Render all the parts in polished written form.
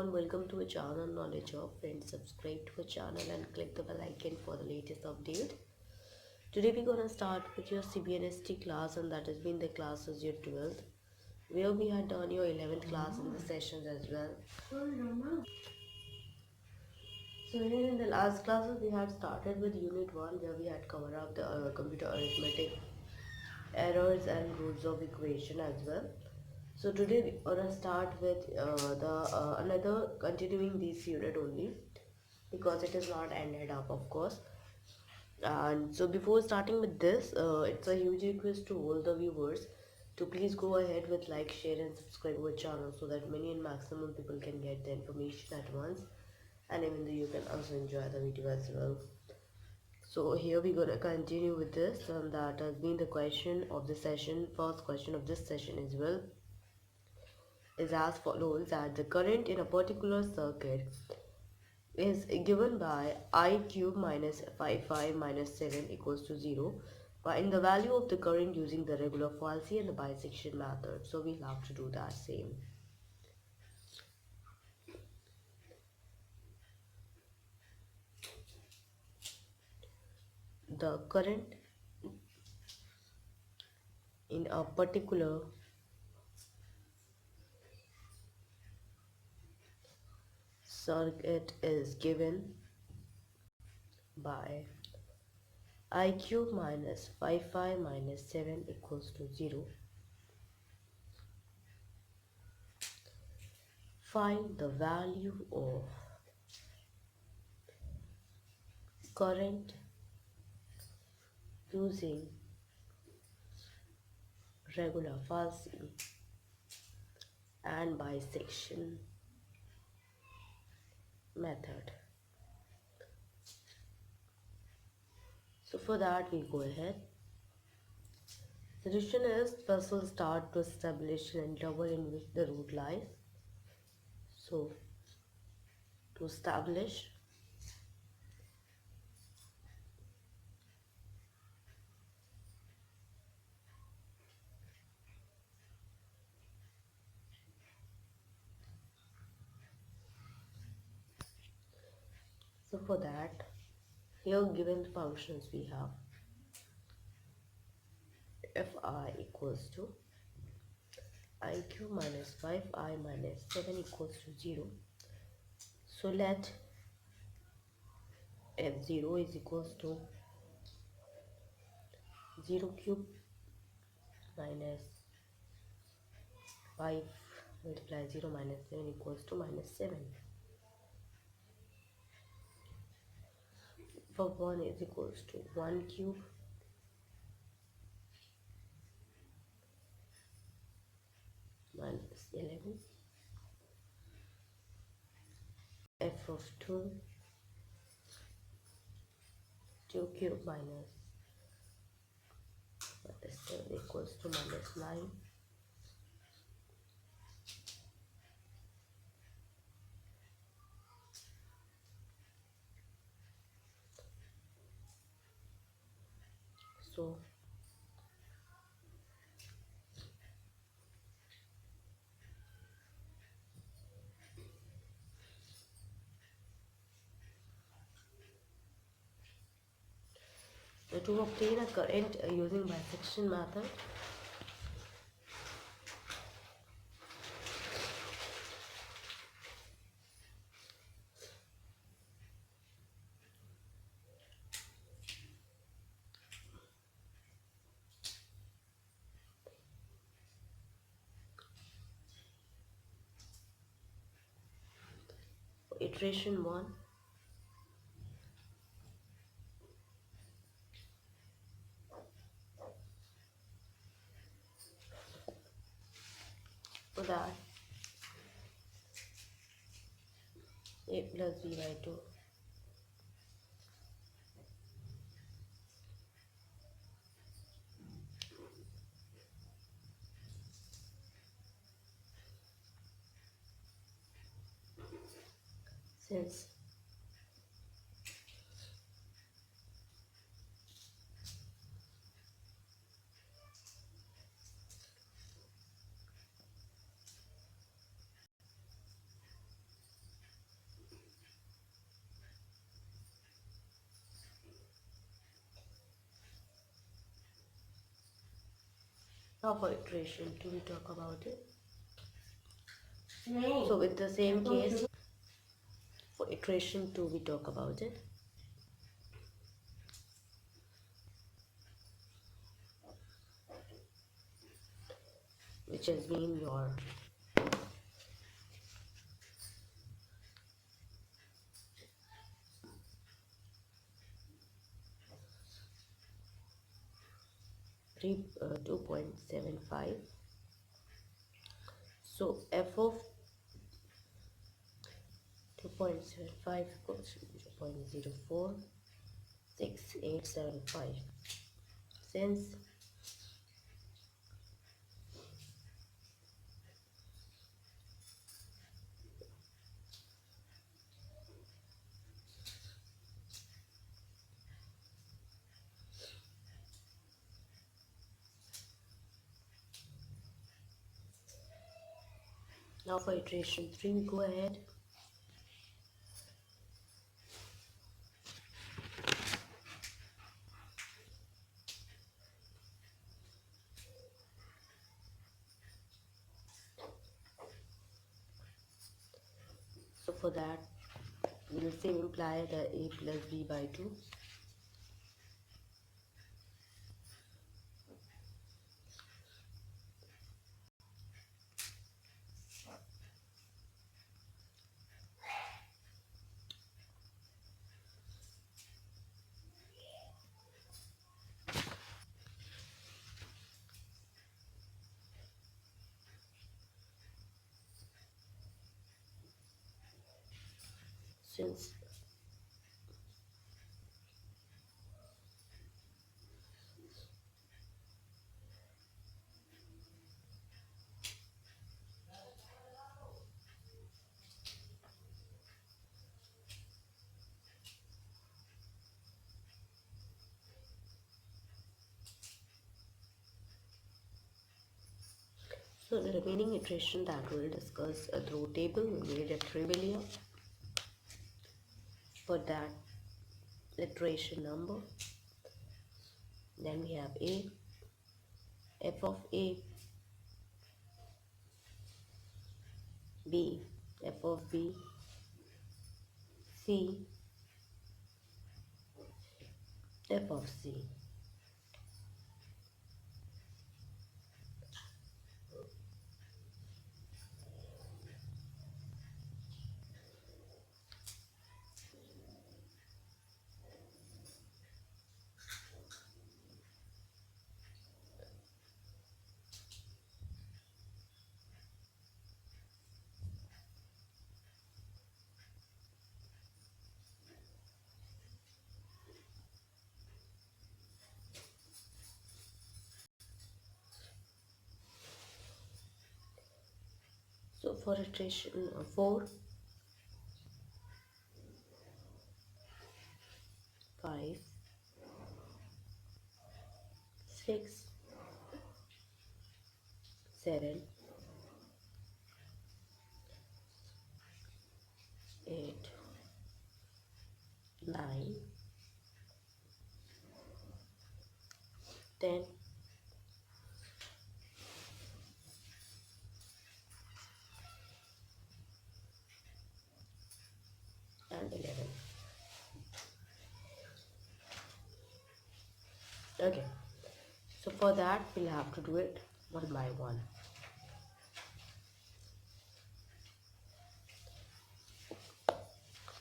everyone, welcome to a channel Knowledge of Friends. Subscribe to our channel and click the bell icon for the latest update. Today we're gonna start with your CBNST class, and that has been the classes your 12th, where we had done your 11th class in the sessions as well. So here in the last classes we had started with Unit 1, where we had covered up the computer arithmetic errors and rules of equation as well. So today we're gonna start with another continuing this unit only, because it is not ended up, of course. And so before starting with this, it's a huge request to all the viewers to please go ahead with like, share and subscribe our channel, so that many and maximum people can get the information at once, and even though you can also enjoy the video as well. So here we're gonna continue with this, and that has been the question of the session. First question of this session as well is as follows: that the current in a particular circuit is given by I cube minus 5 minus 7 equals to 0. Find the value of the current using the regular falsy and the bisection method. So we'll have to do that same. The current in a particular circuit is given by I cube minus 5 minus 7 equals to 0. Find the value of current using regular falsy and bisection method. So for that we go ahead. Solution is, first we'll start to establish an interval in which the root lies. So to establish so for that, here given functions we have fi equals to I cube minus 5I minus 7 equals to 0. So let f0 is equals to 0 cube minus 5 multiply 0 minus 7 equals to minus 7. For 1 is equals to 1 cube minus 11. F of 2 cube minus 7 equals to minus 9. So to obtain a current using bisection method, iteration 1, for that a plus b by 2 since Now for iteration 2 we talk about it. So with the same case, for iteration 2 we talk about it. Which has been your three 2.75. So f of 2.75 equals 0.046875. Since now for iteration 3 we go ahead. So for that we will same imply the a plus b by 2. Since so the remaining iteration that we'll discuss through table, we made a table here. For that iteration number, then we have a, f of a, b, f of b, c, f of c. So for iteration 4, 5, 6, 7, 8, 9, 10, and 11. Okay, so for that we'll have to do it one by one.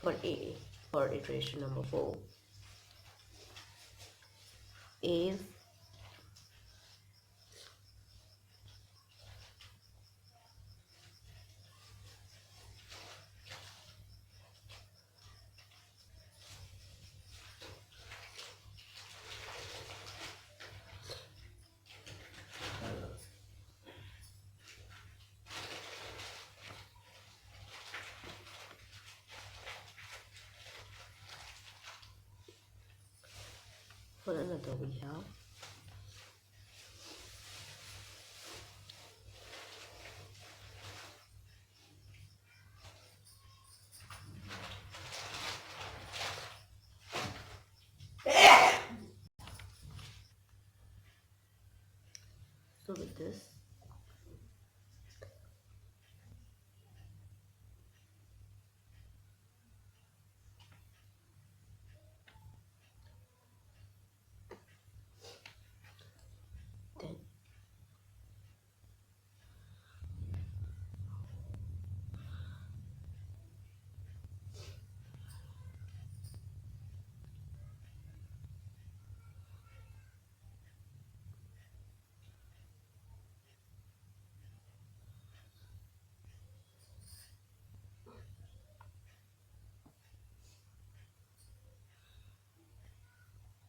For a, for iteration number 4, a is for another we have So with this, then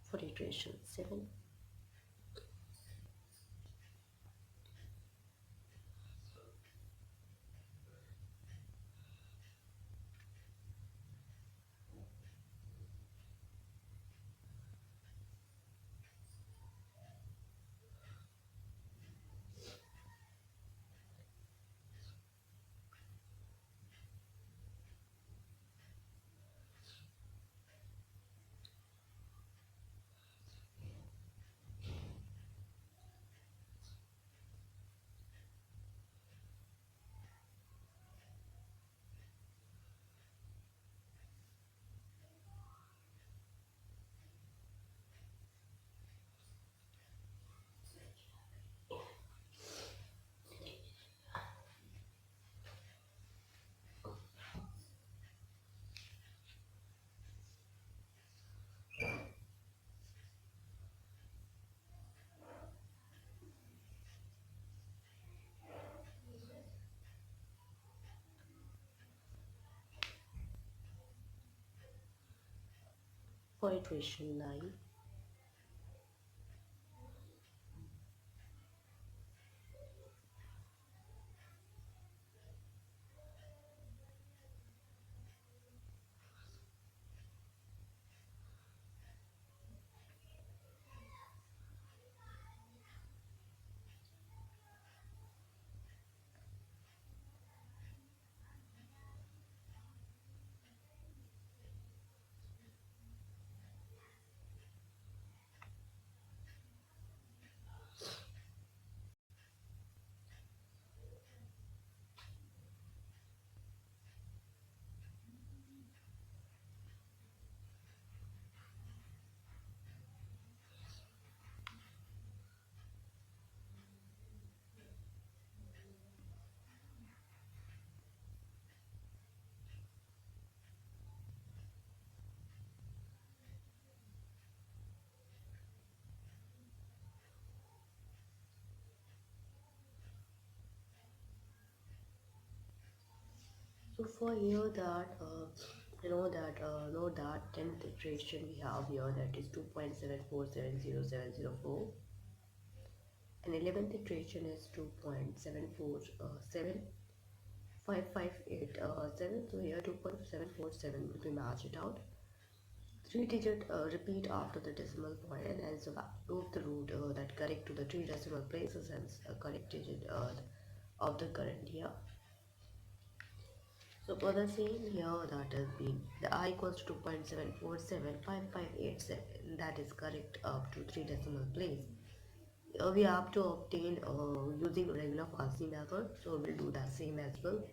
for iteration 7, for iteration 9, so for here that know that 10th iteration we have here, that is 2.74700704, and 11th iteration is 2.747558 so here 2.747 will be matched out. 3-digit repeat after the decimal point, and hence prove the root that correct to the 3 decimal places, hence a correct digit of the current year. So for the same here, that has been the I equals to 2.7475587, that is correct up to 3 decimal place. We have to obtain using regular Farsi method, so we'll do that same as well.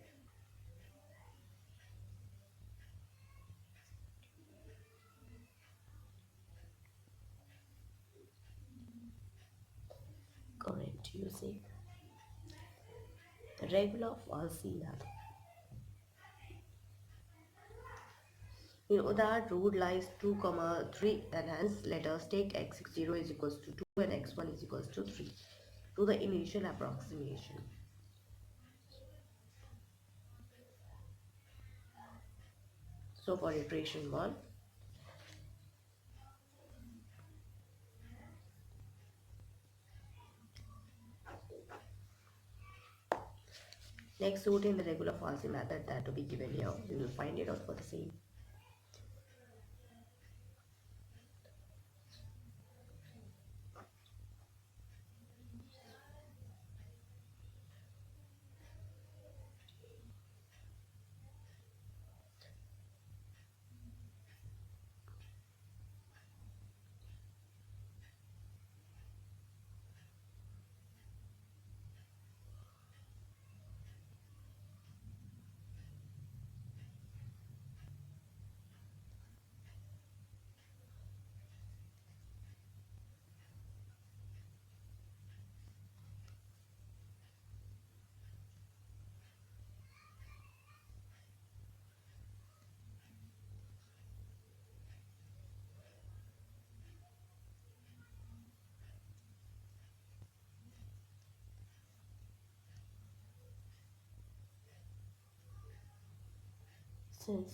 Correct using regular Farsi method. You know that root lies 2 comma 3, and hence let us take x0 is equals to 2 and x1 is equals to 3 to the initial approximation. So for iteration 1, next root in the regular Farsi method that to be given here, we will find it out for the same. since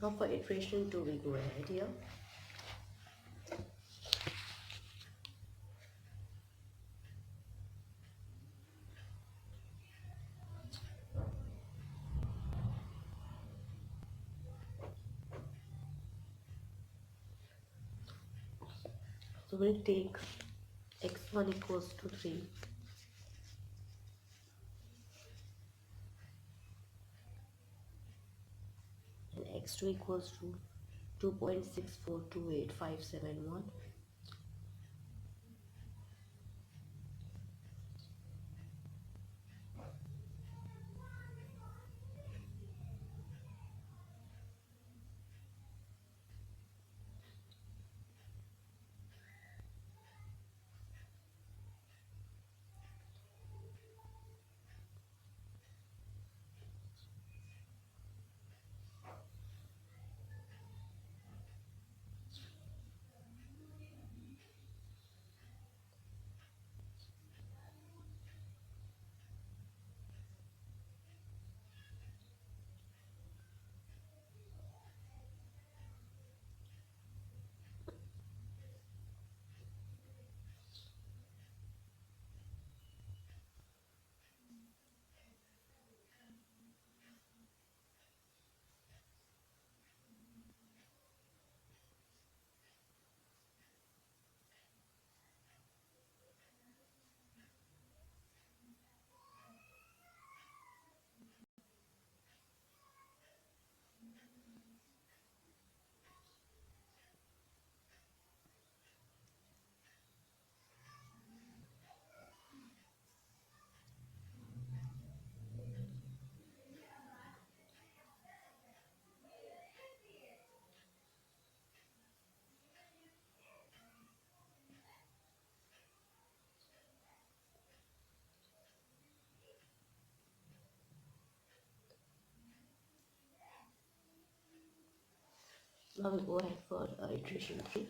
now for iteration 2 we go ahead here. So we'll take x1 equals to 3 and x2 equals to 2.6428571. Now we go ahead for iteration 3.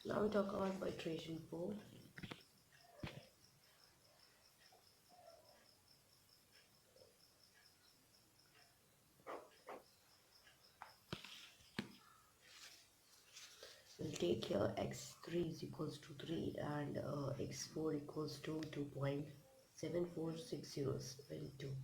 Now we talk about for iteration 4. We'll take here x3 is equals to 3 and x4 equals to 2.6428571. 746072.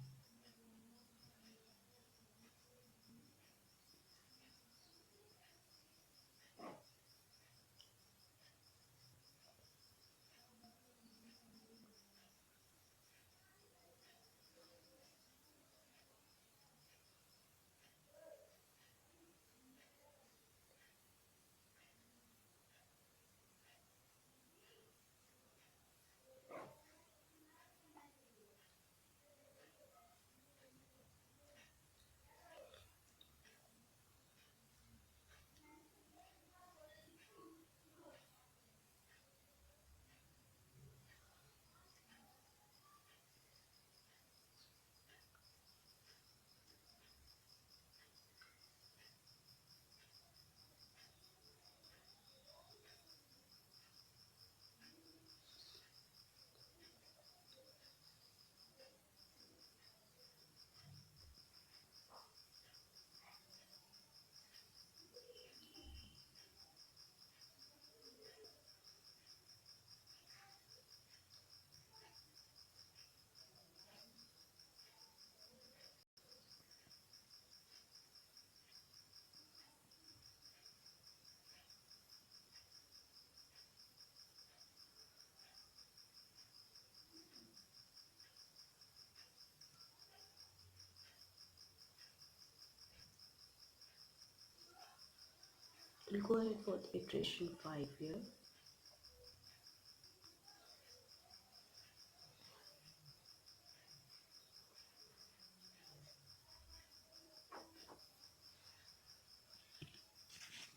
We'll go ahead for the iteration 5 here.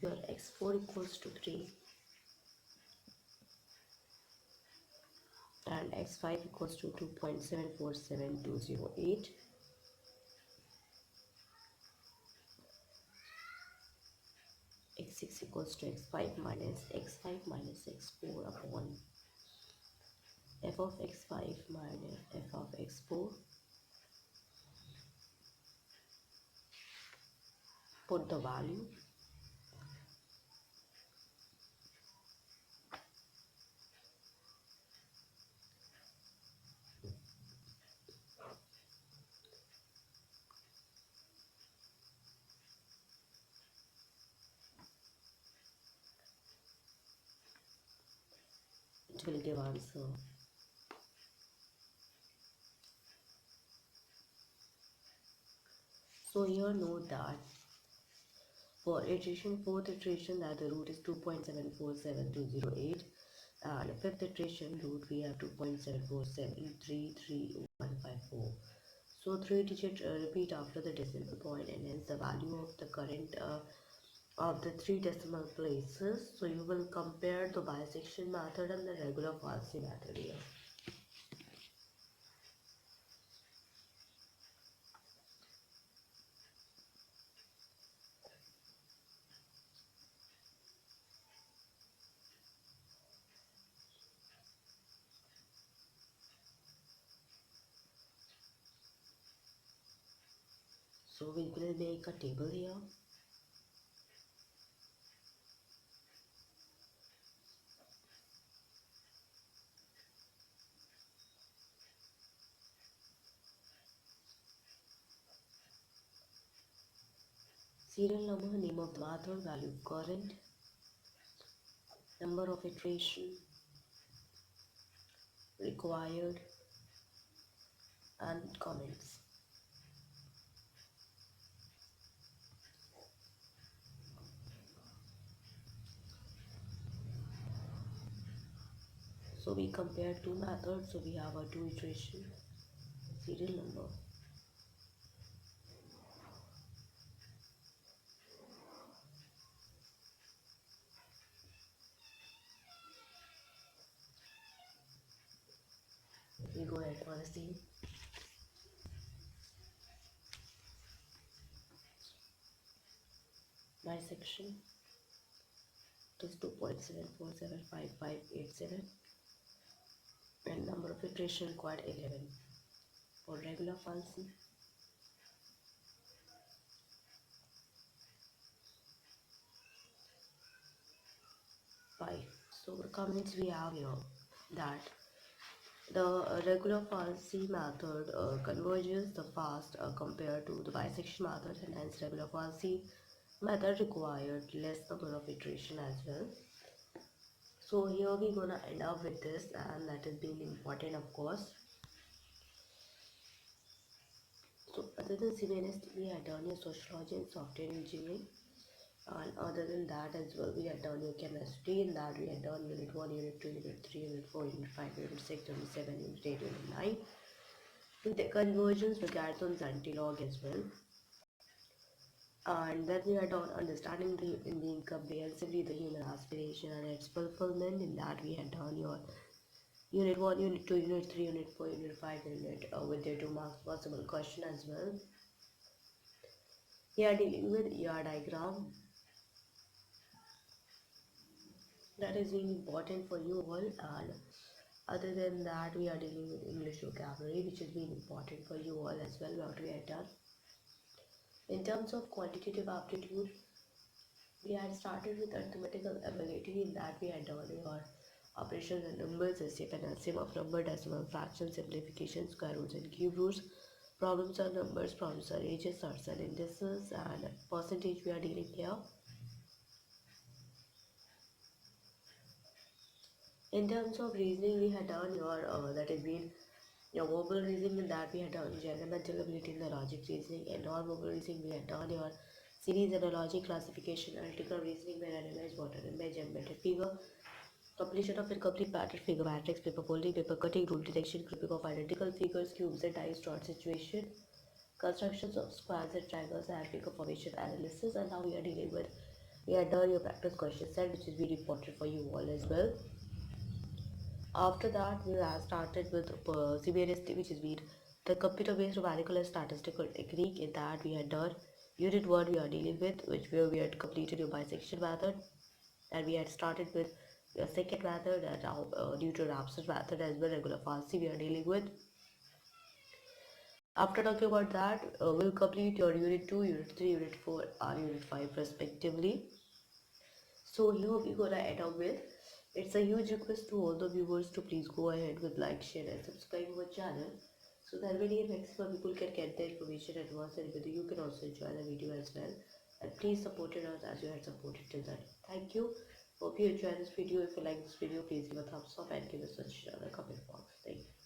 Your x4 equals to 3 and x5 equals to 2.747208. x6 equals to x5 minus x5 minus x4 upon f of x5 minus f of x4. Put the value. It will give answer. So here note that for fourth iteration that the root is 2.747208, and fifth iteration root we have 2.74733154. So 3 digit repeat after the decimal point, and hence the value of the current of the 3 decimal places. So you will compare the bisection method and the regular falsy method here. So we will make a table here. Serial number, name of the method, value of current, number of iteration required, and comments. So we compare two methods. So we have a 2 iteration serial number. We go ahead for the same. Bisection is 2.74755587 and number of iteration required 11. For regular falsy, 5. So the comments we have here that The regular falsi method converges the fast compared to the bisection method, and hence regular falsi method required less number of iteration as well. So here we're gonna end up with this, and that is being important, of course. So other than CBNST, we had done your sociology and software engineering, and other than that as well, we had done your chemistry. In that we had done unit 1, unit 2, unit 3, unit 4, unit 5, unit 6, unit 7, unit 8, unit 9, with the conversions, mechanisms, anti-log as well. And then we had done understanding the being comprehensively the human aspiration and its fulfillment. In that we had done your unit 1, unit 2, unit 3, unit 4, unit 5, unit with their 2 marks possible question as well. We are dealing with ER diagram. That is really important for you all, and other than that we are dealing with English vocabulary, which is really important for you all as well. What we had done in terms of quantitative aptitude, we had started with arithmetical ability. In that we had done your operations and numbers, SCF and LCM of number, decimal fractions, simplification, square roots and cube roots. Problems are numbers, problems are ages, sorts and indices, and percentage we are dealing here. In terms of reasoning, we had done your that has been your verbal reasoning. In that we had done general mental ability in the logic reasoning, and non-verbal reasoning we had done your series analogy, classification, analytical reasoning, where an image, what an image, embedded figure, completion of incomplete pattern, figure matrix, paper folding, paper cutting, rule detection, grouping of identical figures, cubes and dice, dot situation, constructions of squares and triangles, and figure formation analysis. And now we are dealing with, we had done your practice question set, which is very important for you all as well. After that, we have started with CBNST, which is been the computer-based numerical and statistical technique. In that, we had done Unit 1 we are dealing with, where we had completed your bisection method, and we had started with the second method, and now due to absence method as well, regular falsi we are dealing with. After talking about that, we'll complete your Unit 2, Unit 3, Unit 4, and Unit 5 respectively. So here we're gonna end up with, it's a huge request to all the viewers to please go ahead with like, share and subscribe our channel, so that many maximum people can get the information at once, and with you can also enjoy the video as well. And please support us as you had supported till then. Thank you. Hope you enjoy this video. If you like this video, please give a thumbs up and give us a suggestion on the comment box. Thank you.